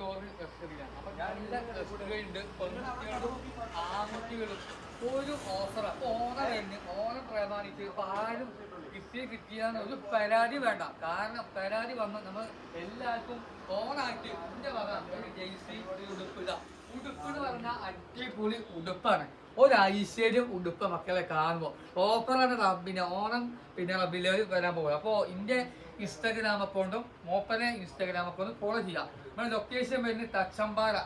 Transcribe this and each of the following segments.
Story റെസ്റ്റോറിയാണ്. അപ്പൊ നല്ല restaurant പെൺകുട്ടികളും ആൺകുട്ടികളും ഒരു ഓഫർ. അപ്പൊ ഓണം കഴിഞ്ഞ് ഓണം പ്രമാണിച്ച് ഇപ്പൊ ആരും ഗിഫ്റ്റ് കിട്ടിയാന്ന് ഒരു പരാതി വേണ്ട. കാരണം പരാതി വന്നാൽ നമ്മൾ എല്ലാവർക്കും ഓണായിട്ട് എന്റെ വക ജെയ്സി ഉടുപ്പില്ല. ഉടുപ്പ് എന്ന് പറഞ്ഞാൽ അടിപൊളി ഉടുപ്പാണ്. ഒരു ഐശ്വര്യം ഉടുപ്പ് മക്കളെ കാണുമ്പോൾ ഓഫറാണ് പിന്നെ ഓണം പിന്നെ റബില് വരാൻ പോകുക. അപ്പോൾ എൻ്റെ ഇൻസ്റ്റാഗ്രാം അക്കൗണ്ടും മോപ്പനെ ഇൻസ്റ്റാഗ്രാം അക്കൗണ്ടും ഫോളോ ചെയ്യാം. നമ്മുടെ ലൊക്കേഷൻ വരുന്നത് തച്ചമ്പാറ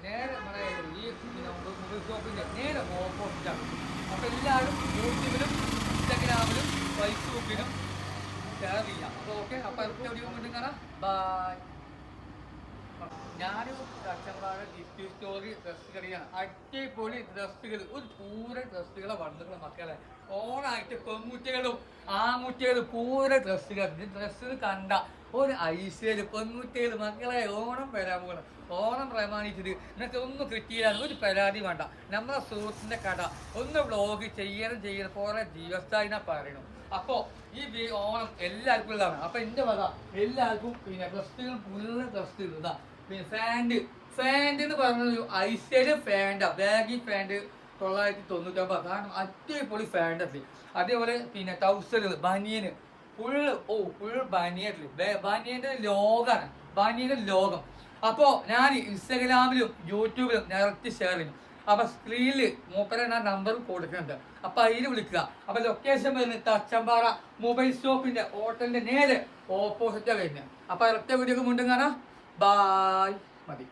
നേരെ നമ്മുടെ ഈ മൊബൈൽ ഷോപ്പിൻ്റെ നേരെ ഓപ്പോസിറ്റാണ്. അപ്പോൾ എല്ലാവരും യൂട്യൂബിലും ഇൻസ്റ്റാഗ്രാമിലും ഫേസ്ബുക്കിലും ഷെയർ ചെയ്യാം. അപ്പോൾ ഓക്കെ. അപ്പോൾ അടുത്ത വീഡിയോ കൊണ്ടും കാണാം. ബൈ. ഞാനും തച്ചമ്പാറ ഗിഫ്റ്റ് സ്റ്റോറി ഡ്രസ് കടയാണ്. അടിപൊളി ഡ്രസ്സുകൾ, ഒരു പൂര ഡ്രസ്സുകളെ വന്നിട്ടുള്ള മക്കളെ ഓണായിട്ട് പെൺകുട്ടികളും ആൺകുട്ടികളും പൂര ഡ്രസ്സുകൾ. ഡ്രസ്സുകൾ കണ്ട ഒരു ഐശ്വര്യം പെൺകുട്ടികൾ മക്കളെ ഓണം വരാൻ പോകണം. ഓണം പ്രമാണിച്ചിട്ട് നിങ്ങൾക്ക് ഒന്നും കിട്ടിയില്ല ഒരു പരാതി വേണ്ട. നമ്മളെ സുഹൃത്തിൻ്റെ കട ഒന്ന് വ്ളോഗ് ചെയ്യണം കുറേ ദിവസമായി പറയണം. അപ്പോൾ ഈ ഓണം എല്ലാവർക്കും ഉള്ളതാണ്. അപ്പോൾ എൻ്റെ വക എല്ലാവർക്കും പിന്നെ ഡ്രസ്സുകൾ ഫുള്ള് ഡ്രസ്സുകൾ ഇതാ. പിന്നെ ഫാൻറ് എന്ന് പറഞ്ഞൊരു ഐശ്വര്യ ഫാൻറ്റാ. ബാഗി ഫാൻറ് 999. കാരണം അടിപൊളി ഫാൻറ്റത്തി. അതേപോലെ പിന്നെ ടൗസറുകൾ ബനിയന് ഫുൾ ബനിയറ്റില് ബനിയൻ്റെ ലോകമാണ്. ബനിയൻ്റെ ലോകം. അപ്പോൾ ഞാൻ ഇൻസ്റ്റാഗ്രാമിലും യൂട്യൂബിലും ഡയറക്റ്റ് ഷെയർ ചെയ്യും. അപ്പൊ സ്ക്രീനിൽ മൂപ്പരെ ഞാൻ നമ്പർ കൊടുക്കുന്നുണ്ട്. അപ്പൊ അതിൽ വിളിക്കുക. അപ്പൊ ലൊക്കേഷൻ വരുന്നത് തച്ചമ്പാറ മൊബൈൽ ഷോപ്പിന്റെ ഹോട്ടലിന്റെ നേരെ ഓപ്പോസിറ്റാണ് വരുന്നത്. അപ്പൊ അടുത്ത വീഡിയോ മുണ്ടും കാണാം. ബായ്. മതി.